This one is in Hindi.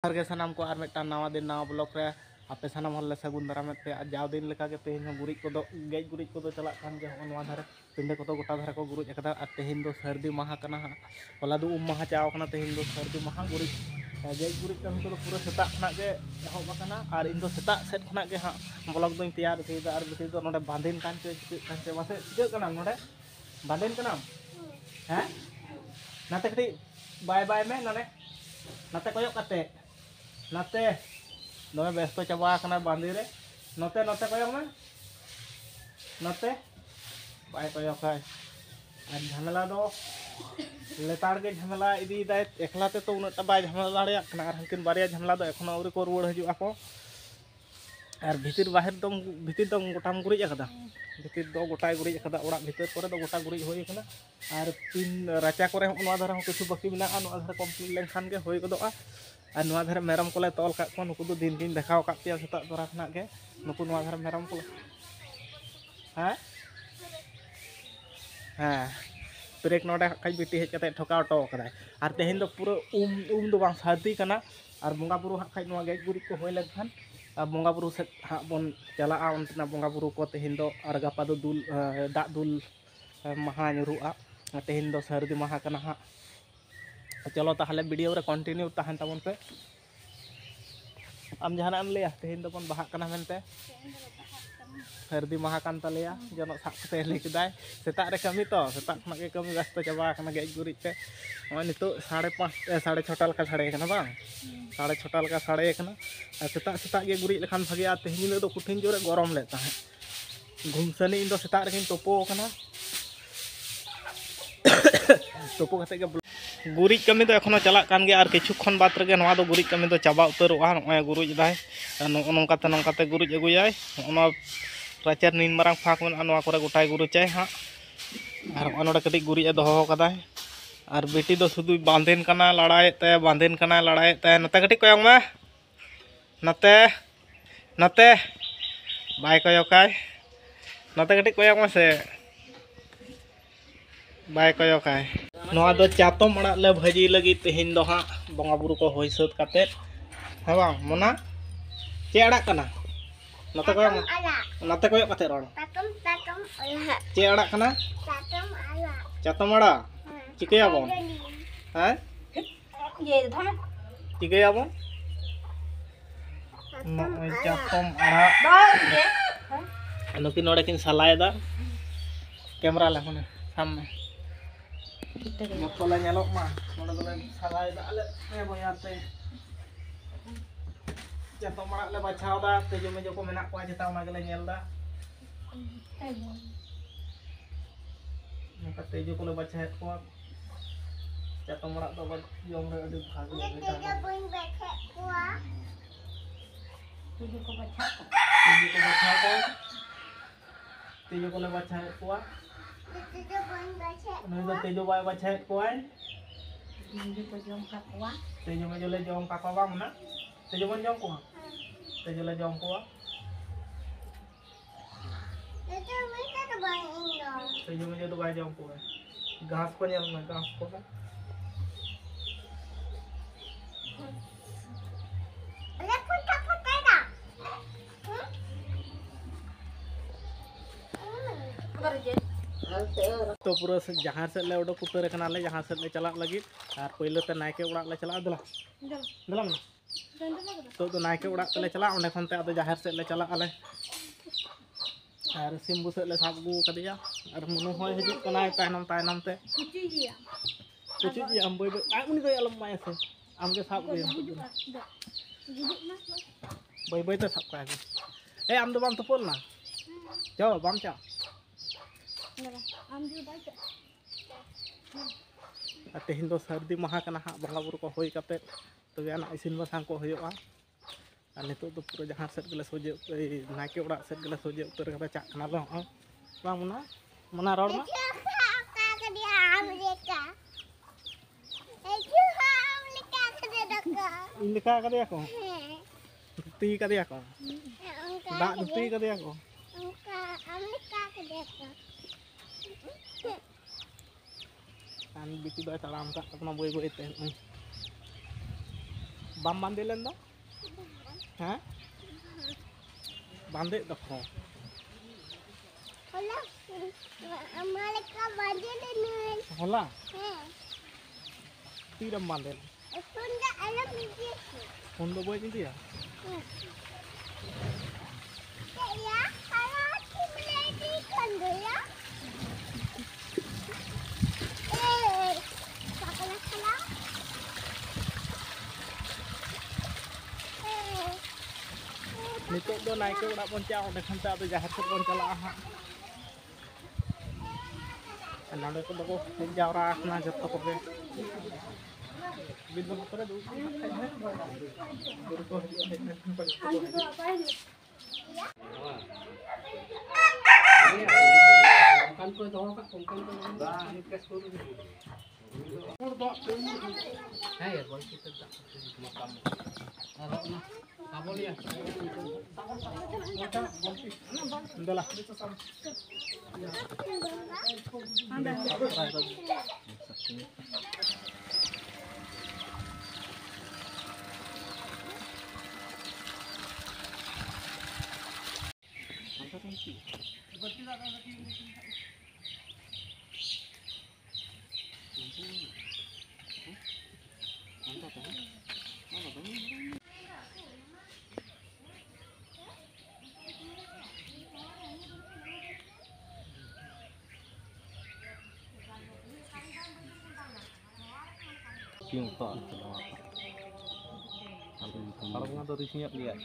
के सानाम को नवा दिन नवा ब्लॉक रे आपे सानाम हल सगुन दाराम पे जाव दिन लेका के तेहन गुरिज को गेज गुरिज को चला कान जे नवा धारे पिंडे को गोटा धारे को गुरुज अकदा और तेहन दो सर्दी माहा कना होला दो माहा चाव कना तेहन दो सर्दी माहा गुरिज गेज गुरिज कमी को पूरा सेता खना के एहब कना और इन दो सेता सेट खना के हां ब्लॉक दों तैयार थीदा और बिति दो नोडे बांधिन कान चे मासे चिक कना नोडे बांधिन कना हैं नाते कटी बाय बाय में नोडे नाते कोयक काते नाते दमे व्यस्त चाबा कना बांधी रे नोते नोते कोयक में नोते बाय कोयक है और झमेला दो लेतार के झमेला इदी दाय एकलाते तो उनटा बाय झमेला दाड़िया कना और हंकिन बारिया झमेला दो एखोनो अवरी को रुवाड़ हजु आको और भीतर बाहर दो गोटाम गुरिज अकदा भीतर दो गोटाय गुरिज अकदा ओड़ा भीतर करे दो गोटा गुरिज होय कना और तीन राचा करे नोआ धारा हो किछु बाकी मिना नोआ धारा कंप्लीट लेनखान के होय गदोआ और नोआ धारा मेरम कोले तोल का को नुकु दो दिन दिन देखाव का पिया सेता दरा खना के नुकु नोआ धारा मेरम को हां हां ब्रेक नोडे काज बिटी हेज कते ठोकाव टो कदाय और तेहन दो पूरा दो बांग सर्दी कना और बोंगा बुरु हा खाज नोआ गेज गुरिज को होय लेखान बोंगा बुरु से हाँ बन चला उनतना बोंगा बुरु को तेहन दो और गपा दो दुल दा दुल महा नुरुआ तेहन दो सर्दी महा कना हाँ चलो ताहले वीडियो रे कंटिन्यू तहन तबन पे आम जहाना एम लिया तेहन दो बन बहा कना मेनते सर्दी महा कान तलिया जनो साब कते ले किदाय सेता रे कमी तो सेता खना के कमी व्यस्त चाबा कना गेज गुरिज पे ओय नितो 5:30 6:30 लका साड़े कना बांग 6:30 लका साड़े कना सेता सेता गे गुरिज लेखान भागिया तेहन दो कुठिन जोरे गरम ले ताहे घुमसनी इन दो सेता रे तोपो कना तोपो कते के गुरिज कमी तो एखोनो चला कान गे और किछु खन बात रे नवा दो गुरिज कमी तो चाबा उतरोआ नय गुरिज दाय नंकाते गुरिज अगुयाय ओना राचार नीन मारांग फाक में नवा करे गोटाय गुरुचाय हां और ओनोडे कटी गुरिज दोहो कदाय और बेटी दो सुदु बांधेन कना लड़ाई ते बांधेन कना लड़ाई ते नते कटी कोयंग में नते नते बाय कोयकाय नते कटी कोयंग में से बाय कोयकाय नवा दो चातम अड़ा ले भाजी लगी तेहन दो हां बंगा बुरु को होय सत काते हां बांग मोना चे अड़ा कना नते कोयंग नते कोयक काते रोड चे अड़ा कना चातम अड़ा चिकया बोन हैं ये धम चिकया बोन नय चातम अड़ा नुकिन नोडे किन सलायदा कैमरा ले होने सामने मकोला नेलोक मा नोडे दोले सलायदा आले ए बोयाते चातम अड़ा ले बाछावदा तेजो मेजो को मेना को जेता ओना गेले नेलदा नका तेजो को ले बाछाय को चातम अड़ा दो जम रे अडी भाग ले तेजो बइन बैठे कोआ तेजो को बाछा को तेजो को ले बाछाय कोआ तेजो बइन बैठे नई दो तेजो बाय बाछाय कोआ तेजो को जम का कोआ तेजो में जो ले जम का कोआ बांग ना तेजो बन जम कोआ तेजो ले जम कोआ तेजो में जो बाय जम कोआ घास को नेल में घास को तो पूरा जहाँ से ले उडो कुतर कना ले जहाँ से ले चला लगी और पहले ते नायके उड़ा ले चला दला दला तो नायके उड़ा ले चला ओंडे खनते अदो जहार से ले चला आले और सिम्बू से ले साब गु कदिया और मनु होय हिजु कना तायनम तायनम ते कुची जी हम बोय आ उनी दो अलम माय से आम के साब गय बोय बोय ते साब का ए आम दो बाम तपोल ना चो बाम चा तेहन दो सर्दी महा कना हा बंगा बुरु को होय काते तो याना इसिन बसांग को होयोआ और नितो तो पूरा जहां सेट गेले सोजे नाके उड़ा सेट गेले सोजे उतर कते चा कना लो बा मुना मुना रोड मा इन लिखा कदिया को ती कदिया को दा ती कदिया को हम लिखा कदिया को kan bikin baca lamka अपना बोई बोई ते Bam mandi len do? Hah? Bande doko. Hola, mereka baju dengan. Hola. Tidak mandi. Sudah alam ini. Hondo boy ini ya? Ya, kalau aku beli ikan ya. Salah salah. Nitok do naik ke udah poncau deh kanca tu jahat tu poncau lah ha. Nande ko doko jawra na jotto ko be. Bidon ko do. Kan ko to ka kung kan ko ba ni kas ko rin. Hai ya boy kita tak makam. Arok na. Kabol ya. Ndala. Yung to kalau nggak dari sini lihat